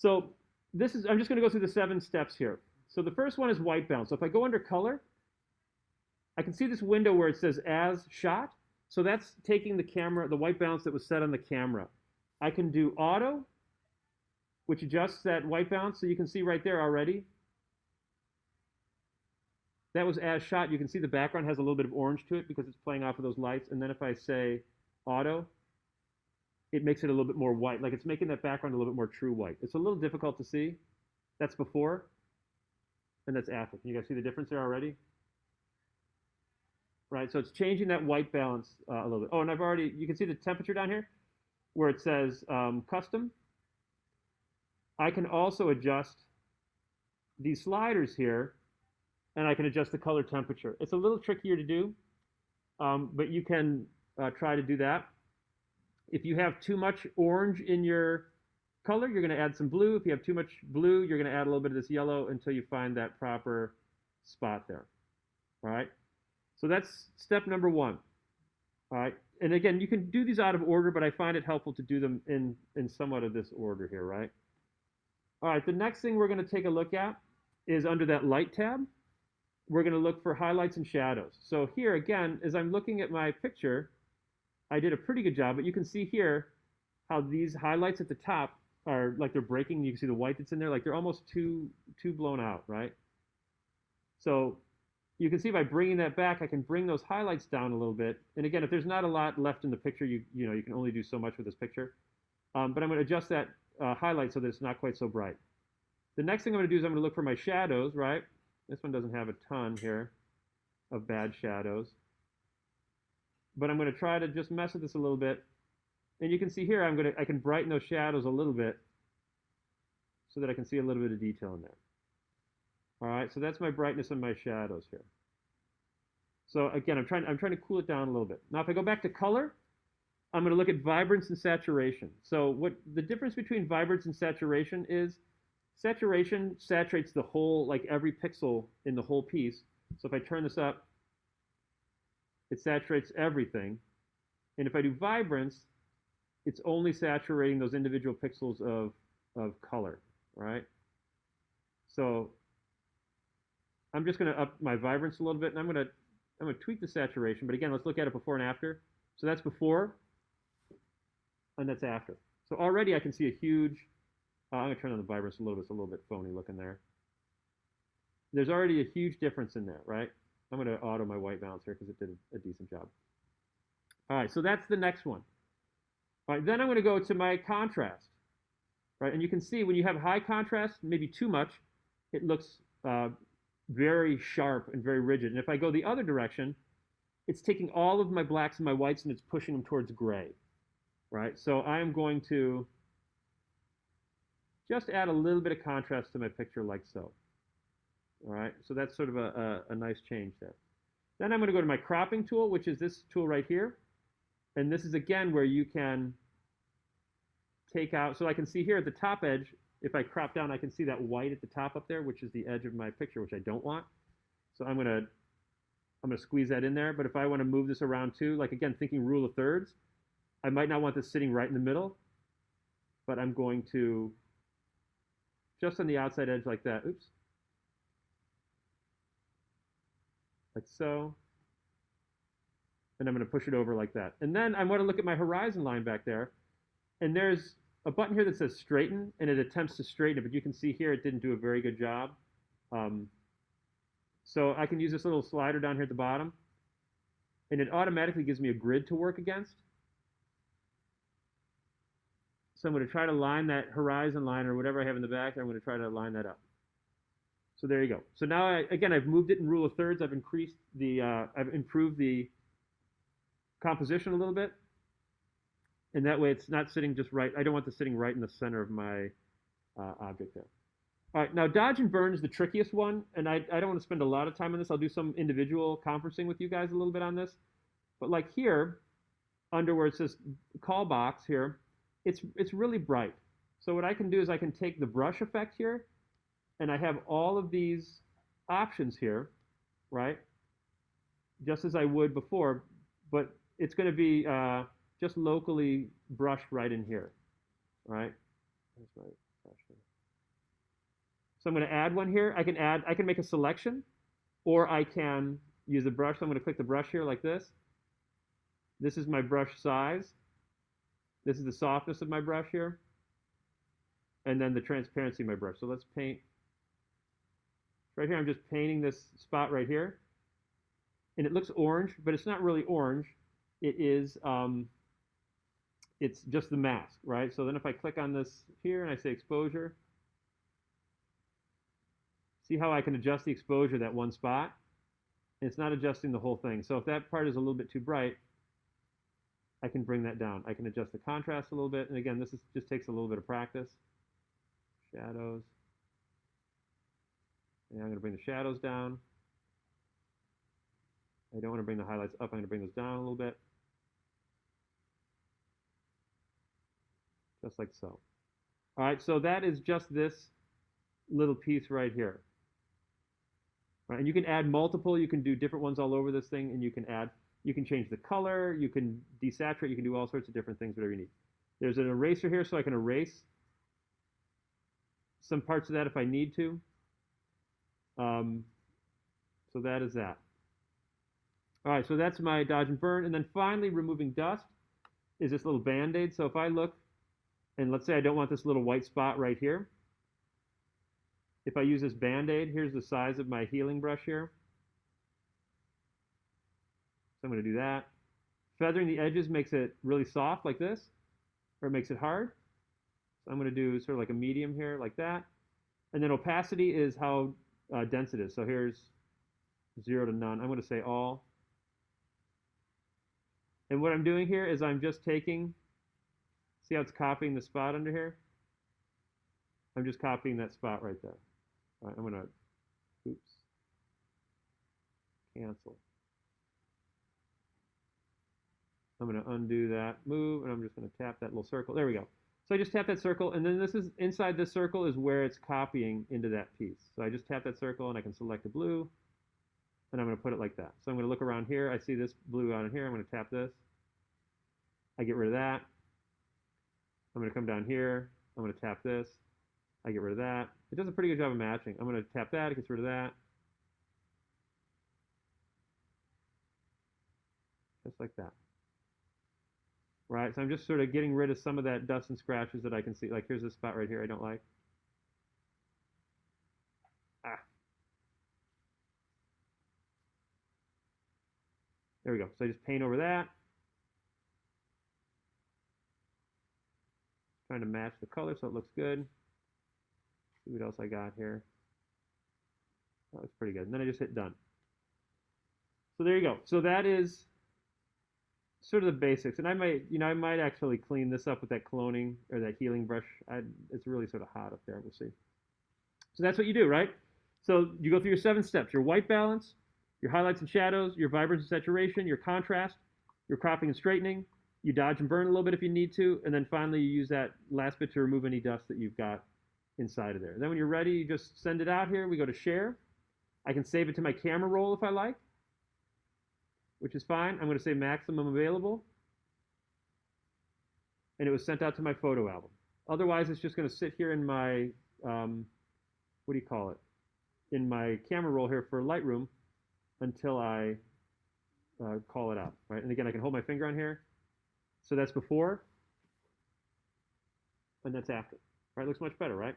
So I'm just going to go through the 7 steps here. So the first one is white balance. So if I go under color, I can see this window where it says as shot. So that's taking the camera, the white balance that was set on the camera. I can do auto, which adjusts that white balance. So you can see right there already. That was as shot. You can see the background has a little bit of orange to it because it's playing off of those lights. And then if I say auto, it makes it a little bit more white. Like it's making that background a little bit more true white. It's a little difficult to see. That's before, and that's after. Can you guys see the difference there already? Right, so it's changing that white balance a little bit. Oh, and you can see the temperature down here where it says custom. I can also adjust these sliders here, and I can adjust the color temperature. It's a little trickier to do, but you can try to do that. If you have too much orange in your color, you're going to add some blue. If you have too much blue, you're going to add a little bit of this yellow until you find that proper spot there. All right. So that's step number 1. All right. And again, you can do these out of order, but I find it helpful to do them in somewhat of this order here, right? All right. The next thing we're going to take a look at is under that light tab. We're going to look for highlights and shadows. So here again, as I'm looking at my picture, I did a pretty good job, but you can see here how these highlights at the top are like they're breaking. You can see the white that's in there, like they're almost too blown out, right? So you can see by bringing that back, I can bring those highlights down a little bit. And again, if there's not a lot left in the picture, you can only do so much with this picture. But I'm going to adjust that highlight so that it's not quite so bright. The next thing I'm going to do is I'm going to look for my shadows, right? This one doesn't have a ton here of bad shadows. But I'm going to try to just mess with this a little bit. And you can see here, I can brighten those shadows a little bit so that I can see a little bit of detail in there. All right, so that's my brightness and my shadows here. So again, I'm trying to cool it down a little bit. Now, if I go back to color, I'm going to look at vibrance and saturation. So what the difference between vibrance and saturation is, saturation saturates the whole, like every pixel in the whole piece. So if I turn this up, it saturates everything. And if I do vibrance, it's only saturating those individual pixels of color, right? So I'm just going to up my vibrance a little bit, and I'm going to tweak the saturation. But again, let's look at it before and after. So that's before, and that's after. So already I can see a huge, I'm going to turn on the vibrance a little bit. It's a little bit phony looking there. There's already a huge difference in there, right? I'm going to auto my white balance here because it did a decent job. All right, so that's the next one. All right, then I'm going to go to my contrast, right? And you can see when you have high contrast, maybe too much, it looks very sharp and very rigid. And if I go the other direction, it's taking all of my blacks and my whites and it's pushing them towards gray, right? So I'm going to just add a little bit of contrast to my picture like so. All right, so that's sort of a nice change there. Then I'm going to go to my cropping tool, which is this tool right here. And this is, again, where you can take out, so I can see here at the top edge, if I crop down, I can see that white at the top up there, which is the edge of my picture, which I don't want. So I'm going to squeeze that in there. But if I want to move this around too, like again, thinking rule of thirds, I might not want this sitting right in the middle, but I'm going to, just on the outside edge like that, oops, like so. And I'm going to push it over like that. And then I want to look at my horizon line back there. And there's a button here that says straighten, and it attempts to straighten it. But you can see here it didn't do a very good job. So I can use this little slider down here at the bottom. And it automatically gives me a grid to work against. So I'm going to try to line that horizon line or whatever I have in the back. I'm going to try to line that up. So there you go. So now, again, I've moved it in rule of thirds. I've increased the, I've improved the composition a little bit, and that way it's not sitting just right. I don't want this sitting right in the center of my object there. All right, now dodge and burn is the trickiest one, and I don't want to spend a lot of time on this. I'll do some individual conferencing with you guys a little bit on this. But like here, under where it says call box here, it's really bright. So what I can do is I can take the brush effect here, and I have all of these options here, right? Just as I would before, but it's going to be just locally brushed right in here, right? There's my brush here. So I'm going to add one here. I can make a selection, or I can use the brush. So I'm going to click the brush here like this. This is my brush size. This is the softness of my brush here. And then the transparency of my brush. So let's paint. Right here, I'm just painting this spot right here. And it looks orange, but it's not really orange. It is, it's just the mask, right? So then if I click on this here and I say exposure, see how I can adjust the exposure that one spot? And it's not adjusting the whole thing. So if that part is a little bit too bright, I can bring that down. I can adjust the contrast a little bit. And again, this just takes a little bit of practice. Shadows. And I'm going to bring the shadows down. I don't want to bring the highlights up. I'm going to bring those down a little bit. Just like so. All right, so that is just this little piece right here. Right, and you can add multiple. You can do different ones all over this thing, and you can change the color. You can desaturate. You can do all sorts of different things, whatever you need. There's an eraser here, so I can erase some parts of that if I need to. So that is that. All right, so that's my dodge and burn. And then finally, removing dust is this little Band-Aid. So if I look, and let's say I don't want this little white spot right here. If I use this Band-Aid, here's the size of my healing brush here. So I'm going to do that. Feathering the edges makes it really soft like this, or it makes it hard. So I'm going to do sort of like a medium here, like that. And then opacity is how dense it is. So here's 0 to none. I'm going to say all. And what I'm doing here is I'm just taking, see how it's copying the spot under here? I'm just copying that spot right there. All right, I'm going to, oops, cancel. I'm going to undo that move, and I'm just going to tap that little circle. There we go. So I just tap that circle, and then this is, inside this circle is where it's copying into that piece. So I just tap that circle, and I can select a blue, and I'm going to put it like that. So I'm going to look around here. I see this blue on here. I'm going to tap this. I get rid of that. I'm going to come down here. I'm going to tap this. I get rid of that. It does a pretty good job of matching. I'm going to tap that. It gets rid of that. Just like that. Right, so I'm just sort of getting rid of some of that dust and scratches that I can see. Like here's this spot right here I don't like. There we go. So I just paint over that. Trying to match the color so it looks good. See what else I got here. That looks pretty good. And then I just hit done. So there you go. So that is sort of the basics. And I might actually clean this up with that cloning or that healing brush. It's really sort of hot up there. We'll see. So that's what you do, right? So you go through your 7 steps: your white balance, your highlights and shadows, your vibrance and saturation, your contrast, your cropping and straightening. You dodge and burn a little bit if you need to, and then finally you use that last bit to remove any dust that you've got inside of there. Then when you're ready, you just send it out here. We go to share. I can save it to my camera roll if I like, which is fine. I'm going to say maximum available, and it was sent out to my photo album. Otherwise, it's just going to sit here in my, what do you call it, in my camera roll here for Lightroom until I call it out, right? And again, I can hold my finger on here. So that's before, and that's after. Right, looks much better, right?